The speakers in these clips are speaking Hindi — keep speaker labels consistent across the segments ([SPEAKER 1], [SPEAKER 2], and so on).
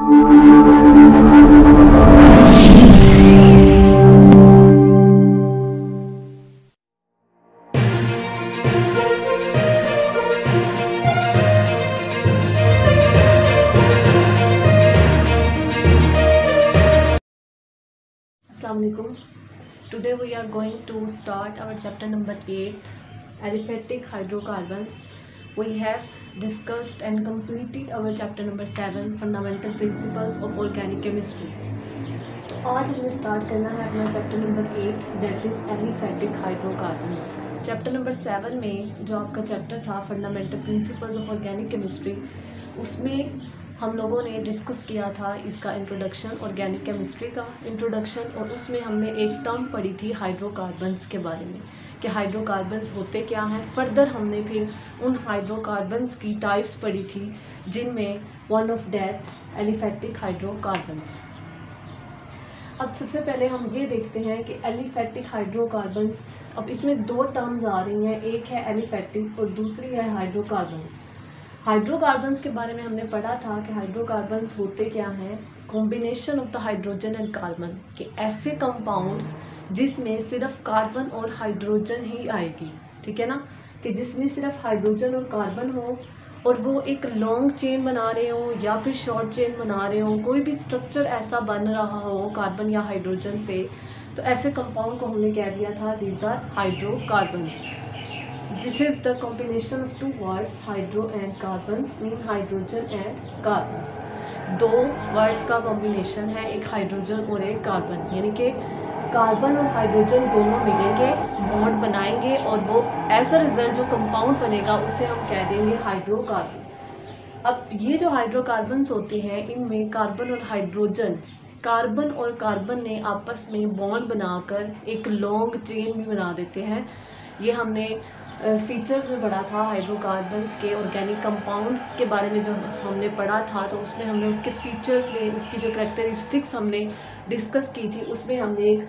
[SPEAKER 1] Assalamualaikum. Today we are going to start our chapter number 8, aliphatic hydrocarbons. We have discussed and completed our chapter number 7, fundamental principles of organic chemistry. तो आज हमें स्टार्ट करना है अपना chapter number 8, that is aliphatic hydrocarbons. Chapter number 7 में जो आपका चैप्टर था fundamental principles of organic chemistry, उसमें हम लोगों ने डिस्कस किया था इसका इंट्रोडक्शन, ऑर्गेनिक केमिस्ट्री का इंट्रोडक्शन, और उसमें हमने एक टर्म पढ़ी थी हाइड्रोकार्बन्स के बारे में कि हाइड्रोकार्बन्स होते क्या हैं। फर्दर हमने फिर उन हाइड्रोकार्बन्स की टाइप्स पढ़ी थी जिनमें one of death aliphatic hydrocarbons. अब सबसे पहले हम ये देखते हैं कि एलिफेटिक हाइड्रोकार्बन्स, अब इसमें दो टर्म्स आ रही हैं, एक है एलिफेटिक और दूसरी है हाइड्रोकार्बन्स। हाइड्रोकार्बन्स के बारे में हमने पढ़ा था कि हाइड्रोकार्बन्स होते क्या हैं, combination of the hydrogen and carbon, कि ऐसे कंपाउंड्स जिसमें सिर्फ कार्बन और हाइड्रोजन ही आएगी, ठीक है ना, कि जिसमें सिर्फ हाइड्रोजन और कार्बन हो और वो एक लॉन्ग चेन बना रहे हो या फिर शॉर्ट चेन बना रहे हो, कोई भी स्ट्रक्चर ऐसा बन रहा हो कार्बन या हाइड्रोजन से, तो ऐसे कंपाउंड को हमने कह दिया था these are hydrocarbons. This is the combination of two words, hydro and carbons, mean hydrogen and carbons। दो वर्ड्स का कॉम्बिनेशन है, एक हाइड्रोजन और एक कार्बन, यानी कि कार्बन और हाइड्रोजन दोनों मिलेंगे, बॉन्ड बनाएंगे और वो एज अ रिजल्ट जो कंपाउंड बनेगा उसे हम कह देंगे हाइड्रोकार्बन। अब ये जो हाइड्रोकार्बन्स होते हैं इनमें कार्बन और हाइड्रोजन, कार्बन और कार्बन ने आपस में बॉन्ड बनाकर एक लॉन्ग चेन भी बना देते हैं। ये हमने फीचर्स में पढ़ा था हाइड्रोकार्बन्स के, ऑर्गेनिक कंपाउंड्स के बारे में जो हमने पढ़ा था, तो उसमें हमने उसके फीचर्स में उसकी जो करैक्टरिस्टिक्स हमने डिस्कस की थी, उसमें हमने एक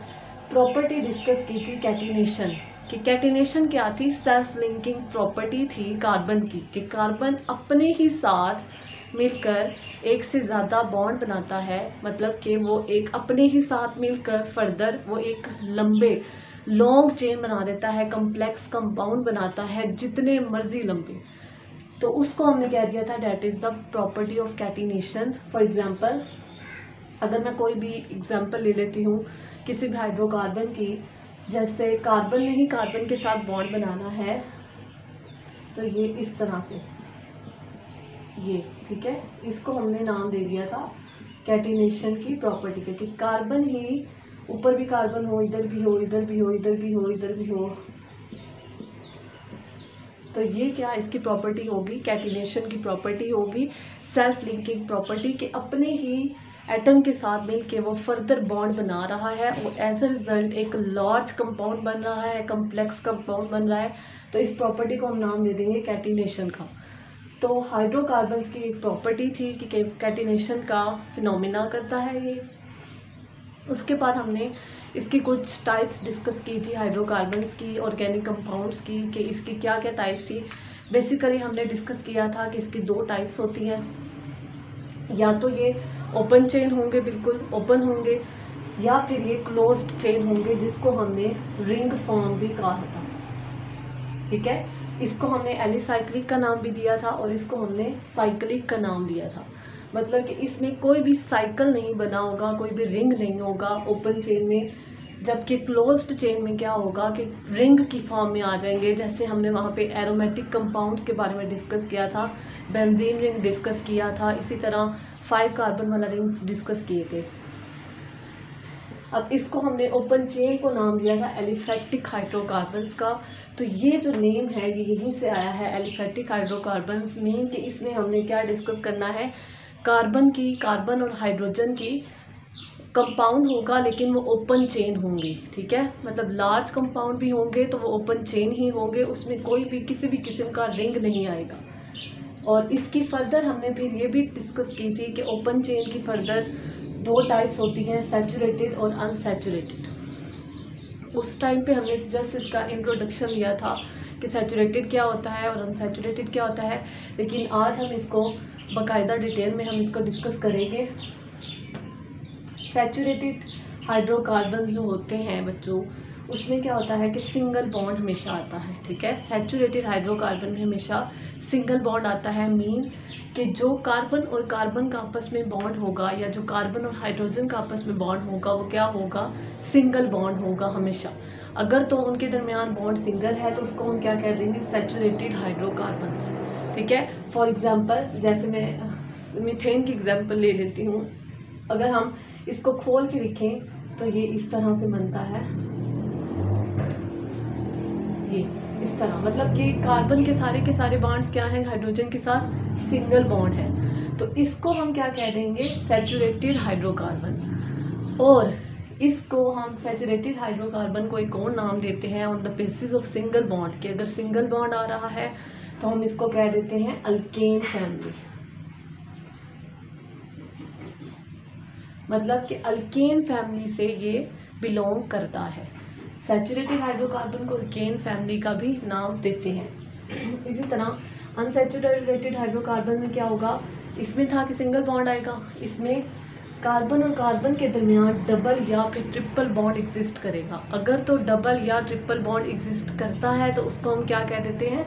[SPEAKER 1] प्रॉपर्टी डिस्कस की थी कैटिनेशन, कि कैटिनेशन क्या थी, सेल्फ लिंकिंग प्रॉपर्टी थी कार्बन की, कि कार्बन अपने ही साथ मिलकर एक से ज़्यादा बॉन्ड बनाता है, मतलब कि वो एक अपने ही साथ मिलकर फर्दर वो एक लंबे लॉन्ग चेन बना देता है, कम्प्लेक्स कंपाउंड बनाता है जितने मर्जी लंबे, तो उसको हमने कह दिया था that is the property of catenation. For example, अगर मैं कोई भी एग्जांपल ले लेती हूँ किसी भी हाइड्रोकार्बन की, जैसे कार्बन ने ही कार्बन के साथ बॉन्ड बनाना है, तो ये इस तरह से, ये ठीक है, इसको हमने नाम दे दिया था कैटिनेशन की प्रॉपर्टी के, कि कार्बन ही, ऊपर भी कार्बन हो, इधर भी हो, इधर भी हो, इधर भी हो, इधर भी हो, तो ये क्या इसकी प्रॉपर्टी होगी, कैटिनेशन की प्रॉपर्टी होगी, सेल्फ लिंकिंग प्रॉपर्टी, कि अपने ही एटम के साथ मिलके वो फर्दर बॉन्ड बना रहा है और एज अ रिजल्ट एक लार्ज कंपाउंड बन रहा है, कम्प्लेक्स कंपाउंड बन रहा है, तो इस प्रॉपर्टी को हम नाम दे देंगे कैटिनेशन का। तो हाइड्रोकार्बन्स की एक प्रॉपर्टी थी कि कैटिनेशन का फिनोमिना करता है ये। उसके बाद हमने इसकी कुछ टाइप्स डिस्कस की थी हाइड्रोकार्बन्स की, ऑर्गेनिक कंपाउंड्स की, कि इसकी क्या क्या टाइप्स थी। बेसिकली हमने डिस्कस किया था कि इसकी दो टाइप्स होती हैं, या तो ये ओपन चेन होंगे, बिल्कुल ओपन होंगे, या फिर ये क्लोज्ड चेन होंगे, जिसको हमने रिंग फॉर्म भी कहा था, ठीक है। इसको हमने एलिसाइक्लिक का नाम भी दिया था और इसको हमने साइक्लिक का नाम दिया था, मतलब कि इसमें कोई भी साइकिल नहीं बना होगा, कोई भी रिंग नहीं होगा ओपन चेन में, जबकि क्लोज्ड चेन में क्या होगा कि रिंग की फॉर्म में आ जाएंगे। जैसे हमने वहाँ पे एरोमेटिक कंपाउंड्स के बारे में डिस्कस किया था, बेंजीन रिंग डिस्कस किया था, इसी तरह 5 कार्बन वाला रिंग्स डिस्कस किए थे। अब इसको हमने ओपन चेन को नाम दिया था एलिफेटिक हाइड्रोकार्बन्स का। तो ये जो नेम है ये यहीं से आया है, एलिफेटिक हाइड्रोकार्बन्स मीन कि इसमें हमने क्या डिस्कस करना है, कार्बन और हाइड्रोजन की कंपाउंड होगा, लेकिन वो ओपन चेन होंगे, ठीक है, मतलब लार्ज कंपाउंड भी होंगे तो वो ओपन चेन ही होंगे, उसमें कोई भी किसी भी किस्म का रिंग नहीं आएगा। और इसकी फर्दर हमने फिर ये भी डिस्कस की थी कि ओपन चेन की फर्दर दो टाइप्स होती हैं, सैचुरेटेड और अनसैचुरेटेड। उस टाइम पे हमने जस्ट इसका इंट्रोडक्शन लिया था कि सैचुरेटेड क्या होता है और अनसैचुरेटेड क्या होता है, लेकिन आज हम इसको बाकायदा डिटेल में हम इसको डिस्कस करेंगे। सैचुरेटेड हाइड्रोकार्बन्स जो होते हैं बच्चों, उसमें क्या होता है कि सिंगल बॉन्ड हमेशा आता है। ठीक है, सैचुरेटेड हाइड्रोकार्बन में हमेशा सिंगल बॉन्ड आता है। मीन कि जो कार्बन और कार्बन का आपस में बॉन्ड होगा या जो कार्बन और हाइड्रोजन का आपस में बॉन्ड होगा वो क्या होगा, सिंगल बॉन्ड होगा हमेशा। अगर तो उनके दरमियान बॉन्ड सिंगल है तो उसको हम क्या कह देंगे, सैचुरेटेड हाइड्रोकार्बन्स। ठीक है, फॉर एग्जांपल जैसे मैं मीथेन की एग्जांपल ले लेती हूँ। अगर हम इसको खोल के लिखें तो ये इस तरह से बनता है, ये इस तरह, मतलब कि कार्बन के सारे बॉन्ड्स क्या हैं, हाइड्रोजन के साथ सिंगल बॉन्ड है। तो इसको हम क्या कह देंगे, सैचुरेटेड हाइड्रोकार्बन। और इसको हम सैचुरेटेड हाइड्रोकार्बन को एक और नाम देते हैं on the basis of single bond, कि अगर सिंगल बॉन्ड आ रहा है तो हम इसको कह देते हैं अल्केन फैमिली। मतलब कि अल्केन फैमिली से ये बिलोंग करता है। सैचुरेटेड हाइड्रोकार्बन को अल्केन फैमिली का भी नाम देते हैं। इसी तरह अनसैचुरेटेड हाइड्रोकार्बन में क्या होगा, इसमें था कि सिंगल बॉन्ड आएगा, इसमें कार्बन और कार्बन के दरमियान डबल या फिर ट्रिपल बॉन्ड एग्जिस्ट करेगा। अगर तो डबल या ट्रिपल बॉन्ड एग्जिस्ट करता है तो उसको हम क्या कह देते हैं,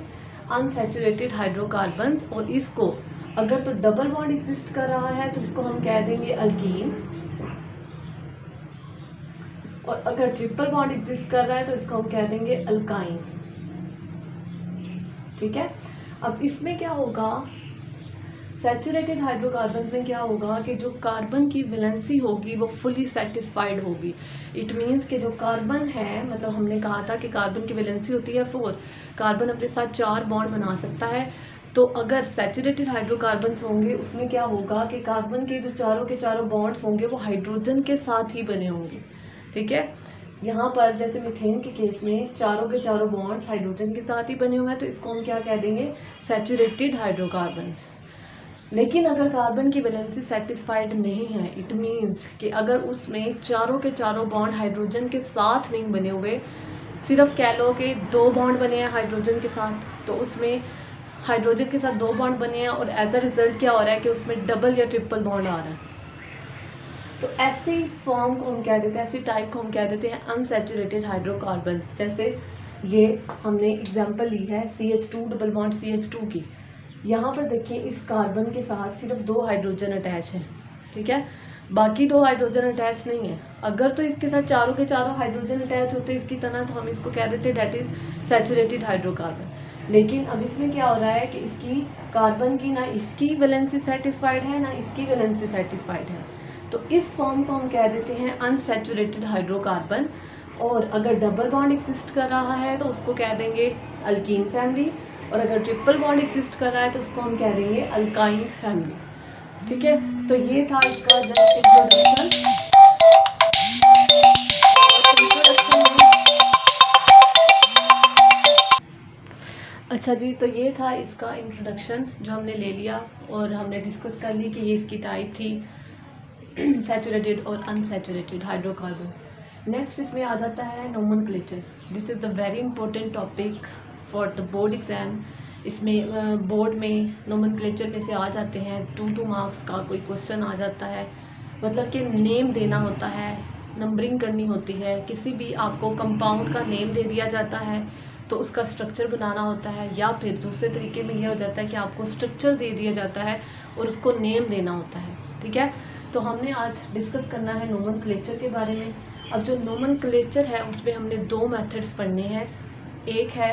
[SPEAKER 1] अनसैचुरेटेड हाइड्रोकार्बन्स। और इसको अगर तो डबल बॉन्ड एग्जिस्ट कर रहा है तो इसको हम कह देंगे अल्कीन, और अगर ट्रिपल बॉन्ड एग्जिस्ट कर रहा है तो इसको हम कह देंगे अल्काइन। ठीक है, अब इसमें क्या होगा, सैचुरेटेड हाइड्रोकार्बन में क्या होगा कि जो कार्बन की वैलेंसी होगी वो फुली सेटिस्फाइड होगी। इट मीन्स कि जो कार्बन है, मतलब हमने कहा था कि कार्बन की वैलेंसी होती है 4, कार्बन अपने साथ 4 बॉन्ड बना सकता है। तो अगर सैचुरेटेड हाइड्रोकार्बन्स होंगे उसमें क्या होगा कि कार्बन के जो चारों के चारों बॉन्ड्स होंगे वो हाइड्रोजन के साथ ही बने होंगे। ठीक है, यहाँ पर जैसे मीथेन के केस में चारों के चारों बॉन्ड्स हाइड्रोजन के साथ ही बने हुए हैं, तो इसको हम क्या कह देंगे, सैचुरेटेड हाइड्रोकार्बन्स। लेकिन अगर कार्बन की वैलेंसी सेटिस्फाइड नहीं है, इट मीन्स कि अगर उसमें चारों के चारों बॉन्ड हाइड्रोजन के साथ नहीं बने हुए, सिर्फ कह लो कि 2 बॉन्ड बने हैं हाइड्रोजन के साथ, तो उसमें हाइड्रोजन के साथ 2 बॉन्ड बने हैं और एज अ रिजल्ट क्या हो रहा है कि उसमें डबल या ट्रिपल बॉन्ड आ रहा है, तो ऐसी फॉर्म को हम कह देते हैं, ऐसी टाइप को हम कह देते हैं अनसैचुरेटेड हाइड्रोकार्बन्स। जैसे ये हमने एग्जांपल ली है CH2 डबल बॉन्ड CH2 की। यहाँ पर देखिए इस कार्बन के साथ सिर्फ 2 हाइड्रोजन अटैच हैं। ठीक है, बाकी 2 हाइड्रोजन अटैच नहीं है। अगर तो इसके साथ चारों के चारों हाइड्रोजन अटैच होते इसकी तरह, तो हम इसको कह देते डेट इज सैचुरेटेड हाइड्रोकार्बन। लेकिन अब इसमें क्या हो रहा है कि इसकी कार्बन की ना इसकी वैलेंसी सेटिस्फाइड है ना इसकी वैलेंसी सेटिस्फाइड है, तो इस फॉर्म को हम कह देते हैं अनसैचुरेटेड हाइड्रोकार्बन। और अगर डबल बॉन्ड एग्जिस्ट कर रहा है तो उसको कह देंगे अल्कीन फैमिली, और अगर ट्रिपल बॉन्ड एग्जिस्ट कर रहा है तो उसको हम कह देंगे अल्काइन फैमिली। ठीक है, तो ये था इसका जस्ट इंट्रोडक्शन। अच्छा जी, तो ये था इसका इंट्रोडक्शन जो हमने ले लिया और हमने डिस्कस कर ली कि ये इसकी टाइप थी सैचुरेटेड और अनसैचुरेटेड हाइड्रोकार्बन। नेक्स्ट इसमें आ जाता है nomenclature. This is the very important topic for the board exam. इसमें बोर्ड में नोमेनक्लेचर में से आ जाते हैं 2 मार्क्स का कोई क्वेश्चन आ जाता है। मतलब कि नेम देना होता है, नंबरिंग करनी होती है, किसी भी आपको कंपाउंड का नेम दे दिया जाता है तो उसका स्ट्रक्चर बनाना होता है, या फिर दूसरे तरीके में यह हो जाता है कि आपको स्ट्रक्चर दे दिया जाता है और उसको नेम देना होता है। ठीक है, तो हमने आज डिस्कस करना है नोमेनक्लेचर के बारे में। अब जो नोमेनक्लेचर है उसमें हमने 2 मेथड्स पढ़ने हैं। एक है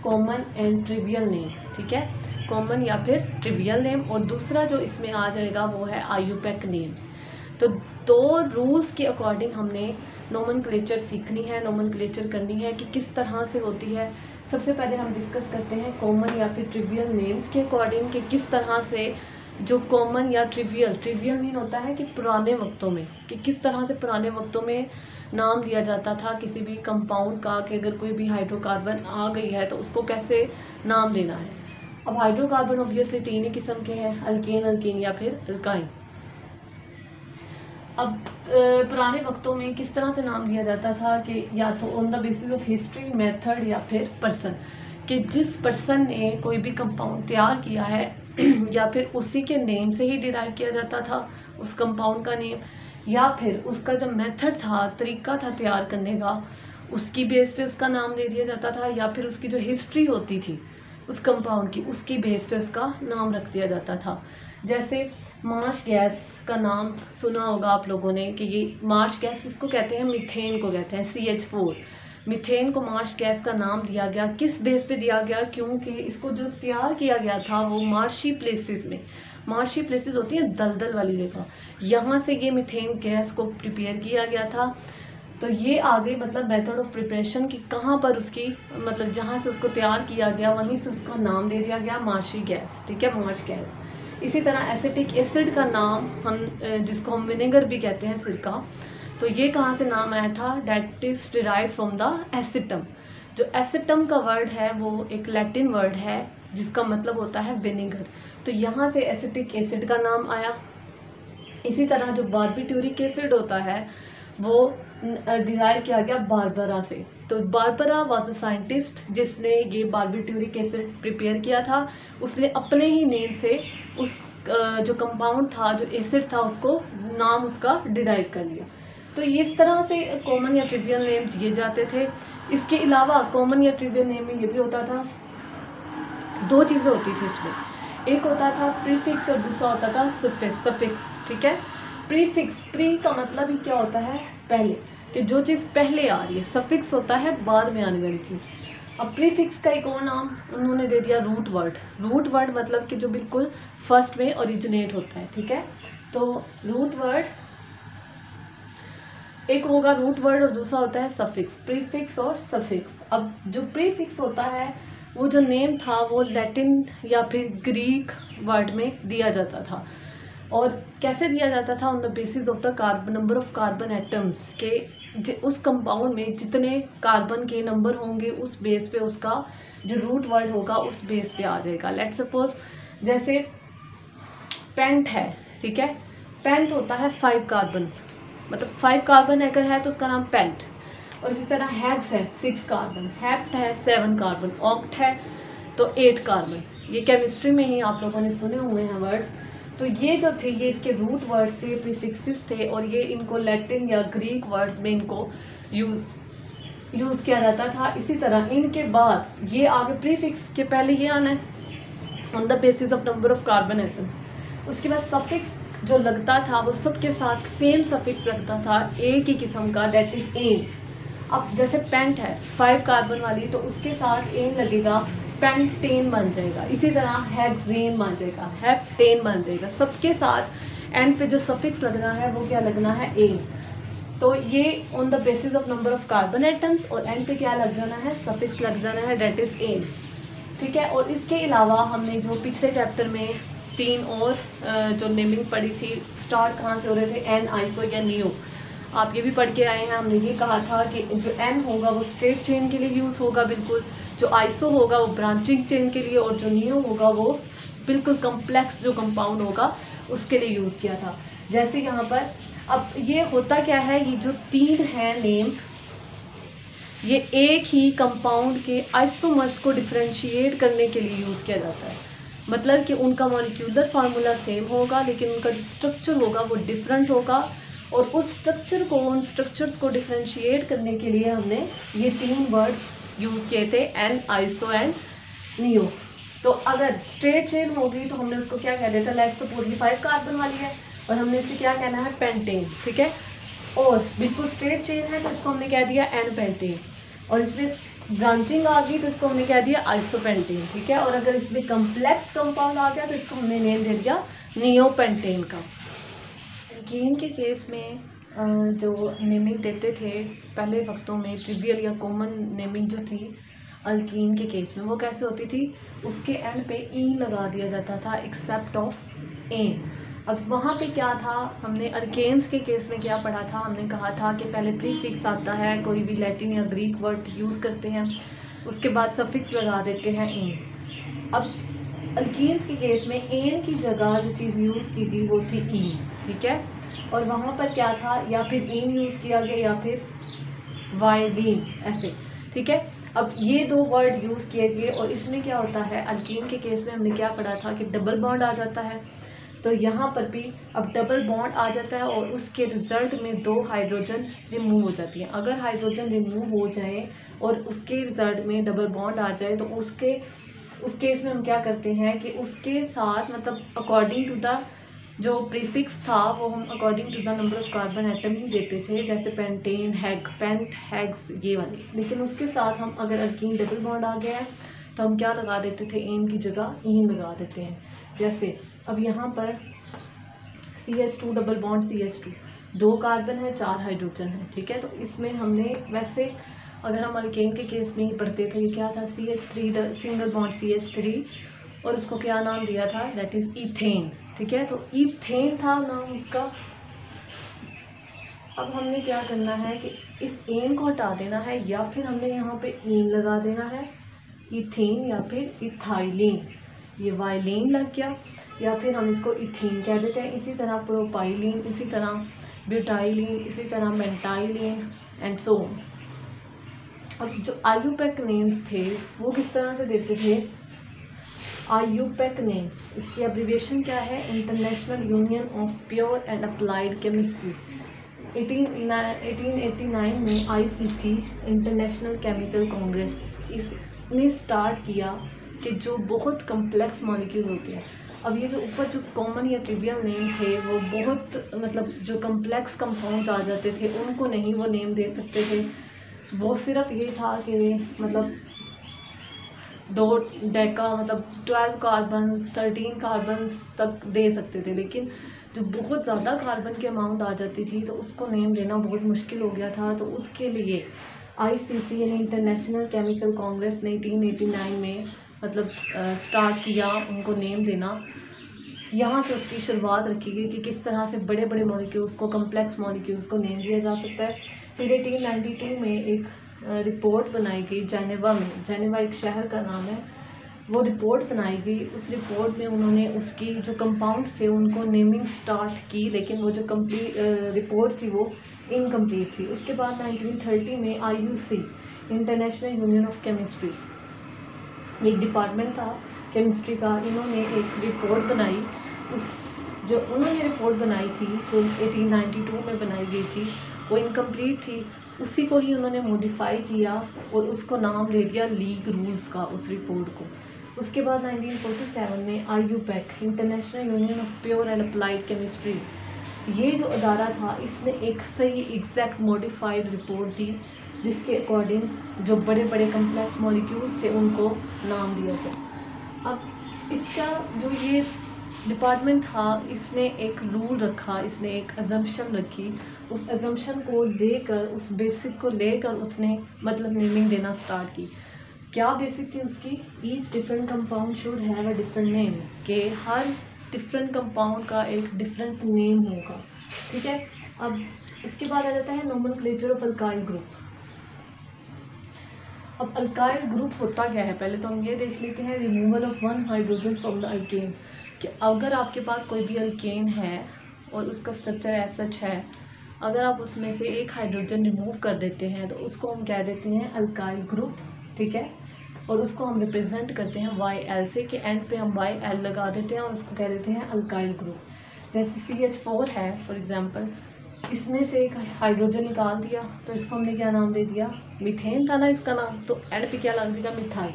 [SPEAKER 1] कॉमन एंड ट्रिवियल नेम। ठीक है, कॉमन या फिर ट्रिवियल नेम, और दूसरा जो इसमें आ जाएगा वो है आईयूपैक नेम्स। तो 2 रूल्स के अकॉर्डिंग हमने नोमेनक्लेचर सीखनी है, नोमेनक्लेचर करनी है कि किस तरह से होती है। सबसे पहले हम डिस्कस करते हैं कॉमन या फिर ट्रिवियल नेम्स के अकॉर्डिंग कि किस तरह से जो कॉमन या ट्रिवियल मीन होता है कि पुराने वक्तों में, कि किस तरह से पुराने वक्तों में नाम दिया जाता था किसी भी कंपाउंड का, कि अगर कोई भी हाइड्रोकार्बन आ गई है तो उसको कैसे नाम देना है। अब हाइड्रोकार्बन ऑब्वियसली 3 ही किस्म के हैं, अल्केन, अल्कीन या फिर अल्काइन। अब पुराने वक्तों में किस तरह से नाम दिया जाता था कि या तो on the basis of history, method या फिर पर्सन, कि जिस पर्सन ने कोई भी कंपाउंड तैयार किया है या फिर उसी के नेम से ही डिराइव किया जाता था उस कंपाउंड का नेम, या फिर उसका जो मेथड था, तरीका था तैयार करने का, उसकी बेस पे उसका नाम दे दिया जाता था, या फिर उसकी जो हिस्ट्री होती थी उस कंपाउंड की, उसकी बेस पे उसका नाम रख दिया जाता था। जैसे मार्श गैस का नाम सुना होगा आप लोगों ने कि ये मार्श गैस किसको कहते हैं, मीथेन को कहते हैं, CH4। मीथेन को मार्श गैस का नाम दिया गया, किस बेस पे दिया गया, क्योंकि इसको जो तैयार किया गया था वो मार्शी प्लेसेस में, मार्शी प्लेसेस होती हैं दलदल वाली जगह, यहाँ से ये मीथेन गैस को प्रिपेयर किया गया था। तो ये आगे मतलब मेथड ऑफ प्रिपरेशन की कहाँ पर उसकी मतलब जहाँ से उसको तैयार किया गया वहीं से उसका नाम दे दिया गया मार्शी गैस, ठीक है, मार्श गैस। इसी तरह एसिटिक एसिड का नाम हम जिसको हम विनेगर भी कहते हैं, सिरका, तो ये कहाँ से नाम आया था, that is derived from the acetum. जो एसिटम का वर्ड है वो एक लैटिन वर्ड है जिसका मतलब होता है विनेगर, तो यहाँ से एसिटिक एसिड का नाम आया। इसी तरह जो बारबिट्यूरिक एसिड होता है वो डिराइव किया गया बारबरा से। तो बारबरा वाज अ साइंटिस्ट जिसने ये बारबिट्यूरिक एसिड प्रिपेयर किया था, उसने अपने ही नेम से उस जो कंपाउंड था, जो एसिड था, उसको नाम उसका डिराइव कर लिया। तो इस तरह से कॉमन या ट्रिवियल नेम दिए जाते थे। इसके अलावा कॉमन या ट्रिवियल नेम में ये भी होता था, दो चीज़ें होती थी इसमें, एक होता था प्रीफिक्स और दूसरा होता था सफिक्स, ठीक है। प्रीफिक्स, प्री का मतलब ही क्या होता है, पहले, कि जो चीज़ पहले आ रही है, सफिक्स होता है बाद में आने वाली चीज़। अब प्रीफिक्स का एक और नाम उन्होंने दे दिया रूट वर्ड। रूट वर्ड मतलब कि जो बिल्कुल फर्स्ट में ओरिजिनेट होता है, ठीक है। तो रूट वर्ड एक होगा रूट वर्ड और दूसरा होता है सफिक्स, प्रीफिक्स और सफिक्स। अब जो प्रीफिक्स होता है वो जो नेम था वो लैटिन या फिर ग्रीक वर्ड में दिया जाता था, और कैसे दिया जाता था, on the basis of the carbon number of carbon atoms के, उस कंपाउंड में जितने कार्बन के नंबर होंगे उस बेस पे उसका जो रूट वर्ड होगा उस बेस पे आ जाएगा। लेट्स सपोज जैसे पेंट है, ठीक है, पेंट होता है 5 कार्बन, मतलब 5 कार्बन अगर है तो उसका नाम पेंट। और इसी तरह हेक्स है 6 कार्बन, हेप्ट है 7 कार्बन, ऑक्ट है तो 8 कार्बन। ये केमिस्ट्री में ही आप लोगों ने सुने हुए हैं वर्ड्स। तो ये जो थे ये इसके रूट वर्ड्स थे, प्रीफिक्सेस थे, और ये इनको लैटिन या ग्रीक वर्ड्स में इनको यूज़ किया जाता था। इसी तरह इनके बाद ये आगे प्रीफिक्स के पहले ये आना है on the basis of number of carbon atom. उसके बाद सफिक्स जो लगता था वो सबके साथ सेम सफिक्स लगता था, एक ही किस्म का, दैट इज एन। अब जैसे पेंट है 5 कार्बन वाली तो उसके साथ एन लगेगा, पेंटेन बन जाएगा। इसी तरह हेक्सेन बन जाएगा, हेप्टेन बन जाएगा। सबके साथ एंड पे जो सफिक्स लगना है वो क्या लगना है, एन। तो ये on the basis of number of carbon atoms, और एंड पे क्या लग जाना है, सफिक्स लग जाना है, दैट इज एन, ठीक है। और इसके अलावा हमने जो पिछले चैप्टर में 3 और जो नेमिंग पढ़ी थी, स्टार्ट कहाँ से हो रहे थे, एन, आइसो या नियो, आप ये भी पढ़ के आए हैं। हमने ये कहा था कि जो एन होगा वो स्ट्रेट चेन के लिए यूज़ होगा बिल्कुल, जो आइसो होगा वो ब्रांचिंग चेन के लिए, और जो नियो होगा वो बिल्कुल कम्प्लेक्स जो कंपाउंड होगा उसके लिए यूज़ किया था। जैसे यहाँ पर अब ये होता क्या है, ये जो 3 हैं नेम, ये एक ही कंपाउंड के आइसोमर्स को डिफ्रेंशिएट करने के लिए यूज़ किया जाता है। मतलब कि उनका मॉलिक्यूलर फार्मूला सेम होगा लेकिन उनका जो स्ट्रक्चर होगा वो डिफरेंट होगा, और उस स्ट्रक्चर को, उन स्ट्रक्चर्स को डिफ्रेंशिएट करने के लिए हमने ये 3 वर्ड्स यूज़ किए थे, एन, आइसो एंड नियो। तो अगर स्ट्रेट चेन होगी तो हमने उसको क्या कह देता, लेट्स सपोज ये 5 कार्बन वाली है और हमने इसे क्या कहना है, पेंटेन, ठीक है। और बिल्कुल स्ट्रेट चेन है तो इसको हमने कह दिया एन पेंटेन, और इसमें ब्रांचिंग आ गई तो इसको हमने कह दिया आइसोपेंटेन, ठीक है। और अगर इसमें कम्प्लेक्स कंपाउंड आ गया तो इसको हमने नेम दे दिया नियोपेंटेन का। एल्कीन के केस में जो नेमिंग देते थे पहले वक्तों में, ट्रिवियल या कॉमन नेमिंग जो थी अल्कीन के केस में, वो कैसे होती थी, उसके एंड पे ई लगा दिया जाता था एक्सेप्ट ऑफ एन। अब वहाँ पे क्या था, हमने अल्केन्स के केस में क्या पढ़ा था, हमने कहा था कि पहले प्रीफिक्स आता है, कोई भी लैटिन या ग्रीक वर्ड यूज़ करते हैं, उसके बाद सफिक्स लगा देते हैं एन। अब अल्कीन्स के केस में एन की जगह जो चीज़ यूज़ की थी वो थी ई, ठीक है। और वहाँ पर क्या था, या फिर एन यूज़ किया गया या फिर वाइडीन, ऐसे ठीक है। अब ये दो वर्ड यूज़ किए गए और इसमें क्या होता है, अल्कीन के केस में हमने क्या पढ़ा था कि डबल बॉन्ड आ जाता है, तो यहाँ पर भी अब डबल बॉन्ड आ जाता है और उसके रिज़ल्ट में 2 हाइड्रोजन रिमूव हो जाती हैं। अगर हाइड्रोजन रिमूव हो जाए और उसके रिज़ल्ट में डबल बॉन्ड आ जाए तो उस केस में हम क्या करते हैं कि उसके साथ मतलब अकॉर्डिंग टू द जो प्रीफिक्स था वो हम according to the number of carbon atom ही देते थे, जैसे पेंटेन, पेंट, हेक्स, ये वाली। लेकिन उसके साथ हम अगर अल्कीन डबल बॉन्ड आ गया है तो हम क्या लगा देते थे, एन की जगह ईन लगा देते हैं। जैसे अब यहाँ पर CH2 double bond CH2, 2 carbon है 4 हाइड्रोजन है, ठीक है। तो इसमें हमने वैसे अगर हम अल्केन के केस में ही पढ़ते थे, क्या था, CH3 सिंगल बॉन्ड CH3 और उसको क्या नाम दिया था, दैट इज़ ईथेन, ठीक है। तो ईथेन था नाम उसका। अब हमने क्या करना है कि इस एन को हटा देना है या फिर हमने यहाँ पे ईन लगा देना है, इथीन या फिर इथाइलिन, ये वाइलिन लग गया, या फिर हम इसको इथीन कह देते हैं। इसी तरह प्रोपाइलिन, इसी तरह ब्यूटाइलिन, इसी तरह मेंटाइलिन एंड सो ऑन। अब जो आयुपैक नेम्स थे वो किस तरह से देते थे, आयुपैक नेम, इसकी एब्रीविएशन क्या है, international union of pure and applied chemistry. 1889 में ICC इंटरनेशनल केमिकल कांग्रेस इसने स्टार्ट किया कि जो बहुत कम्प्लेक्स मॉलिक्यूल होते हैं, अब ये जो ऊपर जो कॉमन या ट्रिवियल नेम थे वो बहुत मतलब जो कम्प्लेक्स कंपाउंड्स आ जाते थे उनको नहीं वो नेम दे सकते थे। वो सिर्फ ये था कि मतलब 2 डेका मतलब 12 कार्बन्स 13 कार्बन्स तक दे सकते थे, लेकिन जो बहुत ज़्यादा कार्बन की अमाउंट आ जाती थी तो उसको नेम देना बहुत मुश्किल हो गया था। तो उसके लिए ICC यानी इंटरनेशनल केमिकल कांग्रेस ने 1889 में मतलब स्टार्ट किया उनको नेम देना। यहाँ से उसकी शुरुआत रखी गई कि किस तरह से बड़े बड़े मॉलिक्यूल्स को, कम्प्लेक्स मॉलिक्यूल्स को नेम दिया जा सकता है। फिर 1892 में एक रिपोर्ट बनाई गई जेनेवा में, जेनेवा एक शहर का नाम है, वो रिपोर्ट बनाई गई। उस रिपोर्ट में उन्होंने उसकी जो कंपाउंड्स थे उनको नेमिंग स्टार्ट की, लेकिन वो जो रिपोर्ट थी वो इनकम्प्लीट थी। उसके बाद 1930 में IUC international union of chemistry, एक डिपार्टमेंट था केमिस्ट्री का, इन्होंने एक रिपोर्ट बनाई। उस जो उन्होंने रिपोर्ट बनाई थी जो 1892 में बनाई गई थी वो इनकम्प्लीट थी, उसी को ही उन्होंने मॉडिफाई किया और उसको नाम ले दिया लीग रूल्स का, उस रिपोर्ट को। उसके बाद 1947 में IUPAC international union of pure and applied chemistry, ये जो अदारा था इसने एक सही एग्जैक्ट मॉडिफाइड रिपोर्ट दी जिसके अकॉर्डिंग जो बड़े बड़े कम्प्लेक्स मॉलिक्यूल्स थे उनको नाम दिया गया। अब इसका जो ये डिपार्टमेंट था इसने एक रूल रखा, इसने एक अजम्पशन रखी, उस अजम्पशन को लेकर, उस बेसिक को लेकर उसने मतलब नेमिंग देना स्टार्ट की। क्या बेसिक थी उसकी, each different compound should have a different name, के हर डिफरेंट कंपाउंड का एक डिफरेंट नेम होगा, ठीक है। अब इसके बाद आ जाता है नोमेनक्लेचर ऑफ अल्काइल ग्रुप। अब अल्काइल ग्रुप होता क्या है, पहले तो हम ये देख लेते हैं, removal of 1 hydrogen from the alkane, कि अगर आपके पास कोई भी अल्केन है और उसका स्ट्रक्चर एज सच है, अगर आप उसमें से एक हाइड्रोजन रिमूव कर देते हैं तो उसको हम कह देते हैं अल्काइल ग्रुप, ठीक है। और उसको हम रिप्रेजेंट करते हैं YL से, कि एंड पे हम YL लगा देते हैं और उसको कह देते हैं अल्काइल ग्रुप। जैसे CH4 है फॉर एग्जांपल, इसमें से एक हाइड्रोजन निकाल दिया तो इसको हमने क्या नाम दे दिया, मीथेन था ना इसका नाम, तो एंड पे क्या लग देगा, मिथाइल।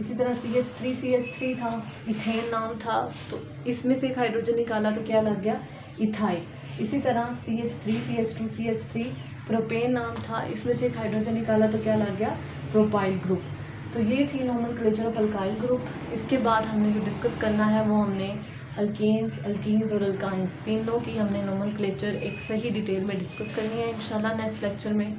[SPEAKER 1] इसी तरह CH3 था, इथेन नाम था, तो इसमें से एक हाइड्रोजन निकाला तो क्या लग गया, इथाइल। इसी तरह CH3 प्रोपेन नाम था, इसमें से एक हाइड्रोजन निकाला तो क्या लग गया, प्रोपाइल ग्रुप। तो ये थी नोमेनक्लेचर ऑफ अल्काइल ग्रुप। इसके बाद हमने जो डिस्कस करना है वो हमने अल्केन्स, अल्कीन्स और अल्काइंस तीनों की हमने नोमेनक्लेचर एक सही डिटेल में डिस्कस करनी है इंशाल्लाह नेक्स्ट लेक्चर में।